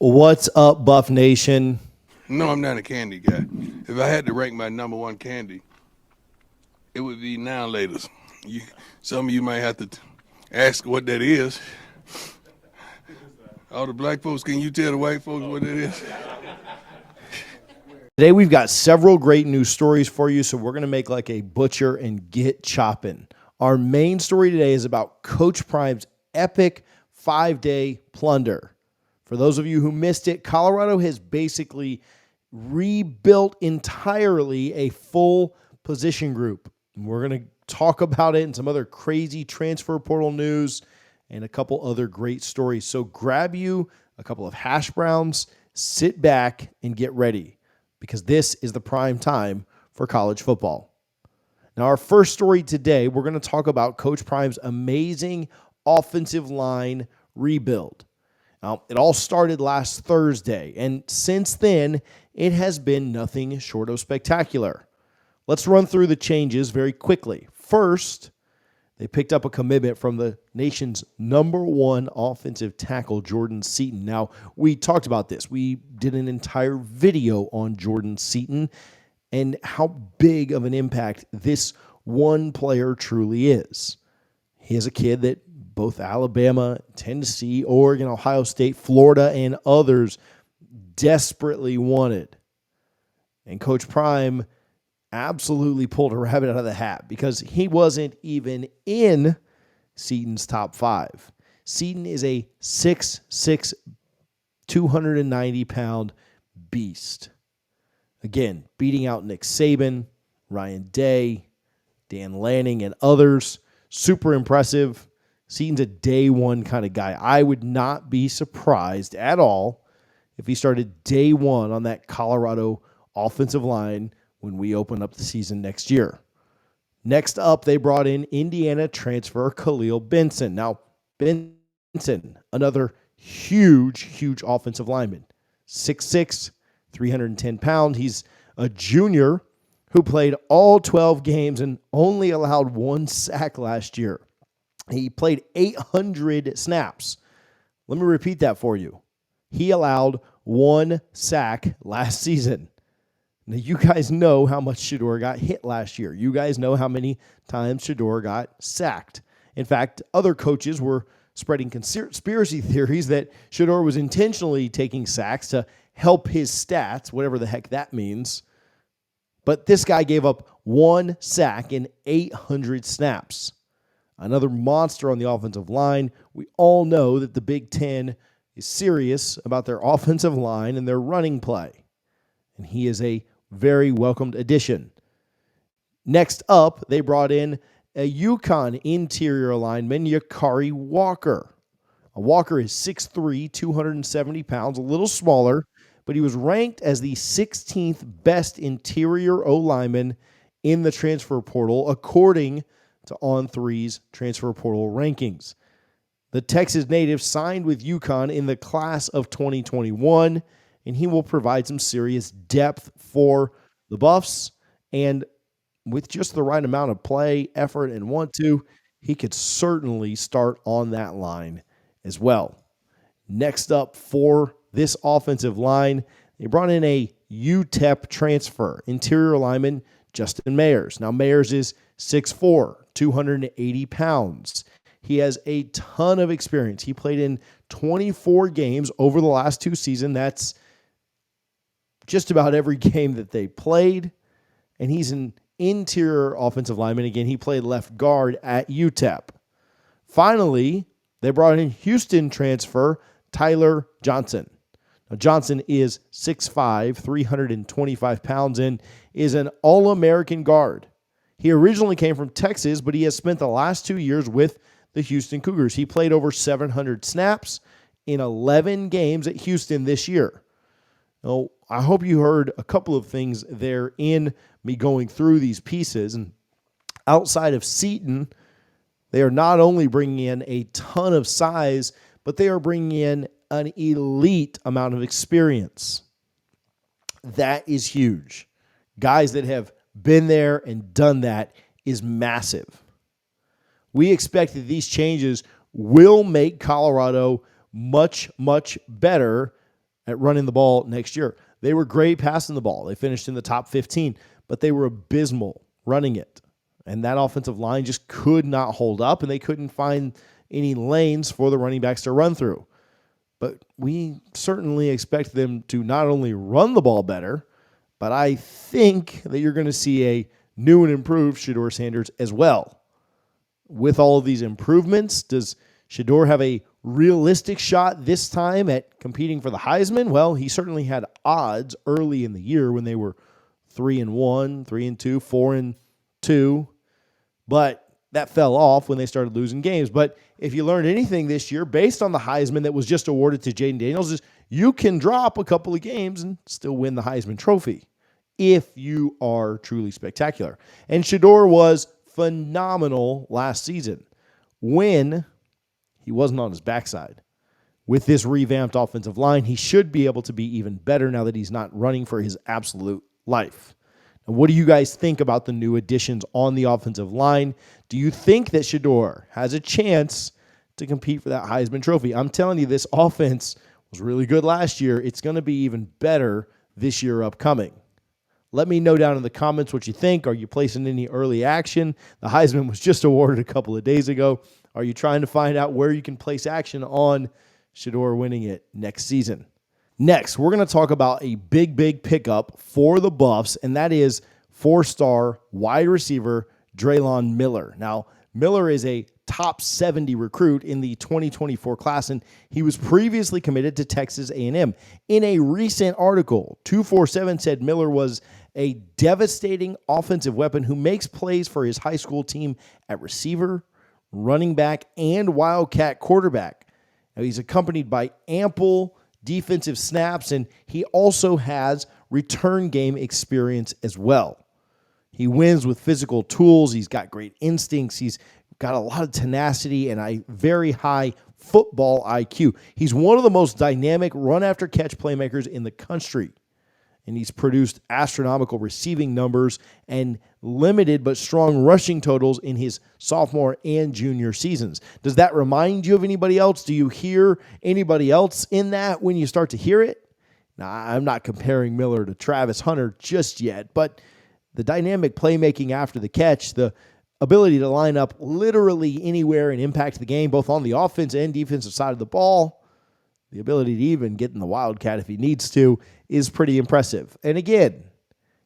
What's up, Buff Nation? No, I'm not a candy guy. If I had to rank my number one candy, it would be now laters. Some of you might have to ask what that is. All the black folks, can you tell the white folks what that is? Today we've got several great news stories for you, so we're going to make like a butcher and get chopping. Our main story today is about Coach Prime's epic 5-day plunder. For those of you who missed it, Colorado has basically rebuilt entirely a full position group. We're going to talk about it and some other crazy transfer portal news and a couple other great stories. So grab you a couple of hash browns, sit back, and get ready because this is the prime time for college football. Now, our first story today, we're going to talk about Coach Prime's amazing offensive line rebuild. Now, it all started last Thursday, and since then, it has been nothing short of spectacular. Let's run through the changes very quickly. First, they picked up a commitment from the nation's number one offensive tackle, Jordan Seaton. Now, we talked about this. We did an entire video on Jordan Seaton and how big of an impact this one player truly is. He is a kid that both Alabama, Tennessee, Oregon, Ohio State, Florida, and others desperately wanted. And Coach Prime absolutely pulled a rabbit out of the hat because he wasn't even in Seaton's top 5. Seaton is a 6'6", 290-pound beast. Again, beating out Nick Saban, Ryan Day, Dan Lanning, and others. Super impressive. Seaton's a day one kind of guy. I would not be surprised at all if he started day one on that Colorado offensive line when we open up the season next year. Next up, they brought in Indiana transfer Khalil Benson. Now, Benson, another huge offensive lineman. 6'6", 310 pounds. He's a junior who played all 12 games and only allowed 1 sack last year. He played 800 snaps. Let me repeat that for you. He allowed 1 sack last season. Now, you guys know how much Shedeur got hit last year. You guys know how many times Shedeur got sacked. In fact, other coaches were spreading conspiracy theories that Shedeur was intentionally taking sacks to help his stats, whatever the heck that means. But this guy gave up 1 sack in 800 snaps. Another monster on the offensive line. We all know that the Big Ten is serious about their offensive line and their running play. And he is a very welcomed addition. Next up, they brought in a UConn interior lineman, Yakari Walker. Walker is 6'3", 270 pounds, a little smaller, but he was ranked as the 16th best interior O-lineman in the transfer portal, according to On3's transfer portal rankings. The Texas native signed with UConn in the class of 2021, and he will provide some serious depth for the Buffs. And with just the right amount of play, effort, and want to, he could certainly start on that line as well. Next up for this offensive line, they brought in a UTEP transfer, interior lineman Justin Mayers. Now, Mayers is 6'4", 280 pounds. He has a ton of experience. He played in 24 games over the last 2 seasons. That's just about every game that they played. And he's an interior offensive lineman. Again, he played left guard at UTEP. Finally, they brought in Houston transfer Tyler Johnson. Now, Johnson is 6'5", 325 pounds, and is an All-American guard. He originally came from Texas, but he has spent the last 2 years with the Houston Cougars. He played over 700 snaps in 11 games at Houston this year. Now, I hope you heard a couple of things there in me going through these pieces. And outside of Seaton, they are not only bringing in a ton of size, but they are bringing in an elite amount of experience. That is huge. Guys that have been there and done that is massive. We expect that these changes will make Colorado much, much better at running the ball next year. They were great passing the ball. They finished in the top 15, but they were abysmal running it. And that offensive line just could not hold up, and they couldn't find any lanes for the running backs to run through. But we certainly expect them to not only run the ball better, but I think that you're going to see a new and improved Shedeur Sanders as well. With all of these improvements, does Shedeur have a realistic shot this time at competing for the Heisman? Well, he certainly had odds early in the year when they were 3-1, 3-2, 4-2, but that fell off when they started losing games. But if you learned anything this year, based on the Heisman that was just awarded to Jaden Daniels, is you can drop a couple of games and still win the Heisman Trophy if you are truly spectacular. And Shedeur was phenomenal last season when he wasn't on his backside. With this revamped offensive line, he should be able to be even better now that he's not running for his absolute life. Now, what do you guys think about the new additions on the offensive line? Do you think that Shedeur has a chance to compete for that Heisman Trophy? I'm telling you, this offense was really good last year. It's going to be even better this year upcoming. Let me know down in the comments what you think. Are you placing any early action? The Heisman was just awarded a couple of days ago. Are you trying to find out where you can place action on Shedeur winning it next season? Next, we're going to talk about a big pickup for the Buffs, and that is 4-star wide receiver Dre'lon Miller. Now, Miller is a top 70 recruit in the 2024 class, and he was previously committed to Texas A&M. In a recent article, 247 said Miller was a devastating offensive weapon who makes plays for his high school team at receiver, running back, and Wildcat quarterback. Now, he's accompanied by ample defensive snaps, and he also has return game experience as well. He wins with physical tools. He's got great instincts. He's got a lot of tenacity and a very high football IQ. He's one of the most dynamic run-after-catch playmakers in the country, and he's produced astronomical receiving numbers and limited but strong rushing totals in his sophomore and junior seasons. Does that remind you of anybody else? Do you hear anybody else in that when you start to hear it? Now, I'm not comparing Miller to Travis Hunter just yet, but the dynamic playmaking after the catch, the ability to line up literally anywhere and impact the game, both on the offense and defensive side of the ball, the ability to even get in the Wildcat if he needs to, is pretty impressive. And again,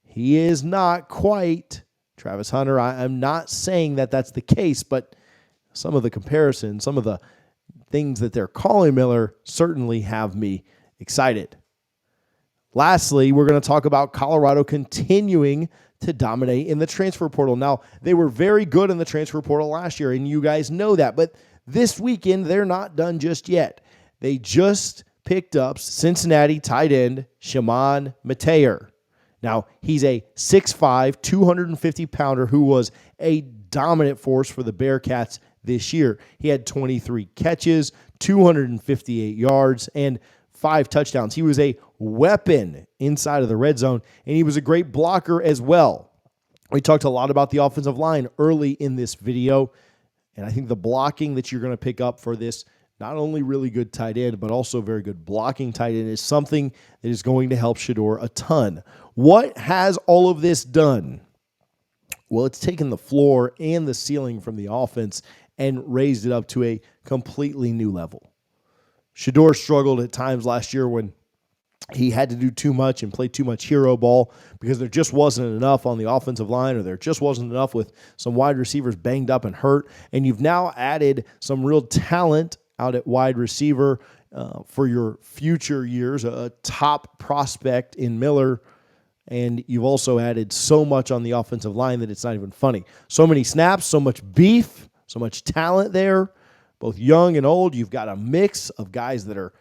he is not quite Travis Hunter. I'm not saying that that's the case, but some of the comparisons, some of the things that they're calling Miller certainly have me excited. Lastly, we're going to talk about Colorado continuing to dominate in the transfer portal. Now, they were very good in the transfer portal last year, and you guys know that. But this weekend, they're not done just yet. They just picked up Cincinnati tight end Chamon Metayer. Now, he's a 6'5", 250-pounder who was a dominant force for the Bearcats this year. He had 23 catches, 258 yards, and 5 touchdowns. He was a weapon inside of the red zone, and he was a great blocker as well. We talked a lot about the offensive line early in this video, and I think the blocking that you're going to pick up for this not only really good tight end, but also very good blocking tight end is something that is going to help Shedeur a ton. What has all of this done? Well, it's taken the floor and the ceiling from the offense and raised it up to a completely new level. Shedeur struggled at times last year when he had to do too much and play too much hero ball because there just wasn't enough on the offensive line, or there just wasn't enough with some wide receivers banged up and hurt. And you've now added some real talent out at wide receiver for your future years, a top prospect in Miller, and you've also added so much on the offensive line that it's not even funny. So many snaps, so much beef, so much talent there, both young and old. You've got a mix of guys that are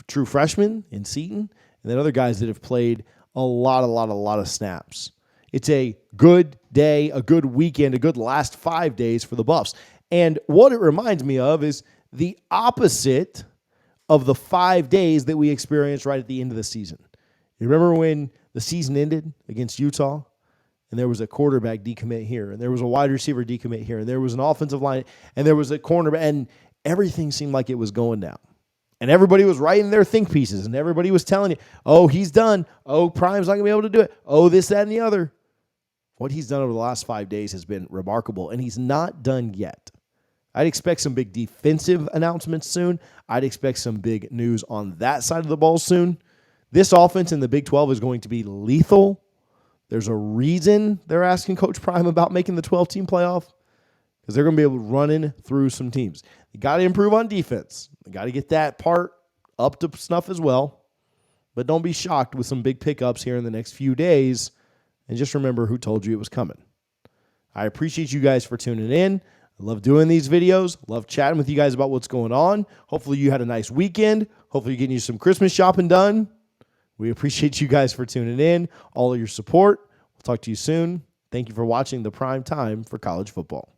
true freshmen in Seton, and then other guys that have played a lot of snaps. It's a good day, a good weekend, a good last 5 days for the Buffs. And what it reminds me of is the opposite of the 5 days that we experienced right at the end of the season. You remember when the season ended against Utah, and there was a quarterback decommit here, and there was a wide receiver decommit here, and there was an offensive line, and there was a cornerback, and everything seemed like it was going down. And everybody was writing their think pieces, and everybody was telling you, oh, he's done. Oh, Prime's not going to be able to do it. Oh, this, that, and the other. What he's done over the last 5 days has been remarkable, and he's not done yet. I'd expect some big defensive announcements soon. I'd expect some big news on that side of the ball soon. This offense in the Big 12 is going to be lethal. There's a reason they're asking Coach Prime about making the 12-team playoff, because they're going to be able to run in through some teams. You got to improve on defense. You got to get that part up to snuff as well. But don't be shocked with some big pickups here in the next few days. And just remember who told you it was coming. I appreciate you guys for tuning in. I love doing these videos. Love chatting with you guys about what's going on. Hopefully you had a nice weekend. Hopefully you're getting you some Christmas shopping done. We appreciate you guys for tuning in, all of your support. We'll talk to you soon. Thank you for watching the Prime Time for college football.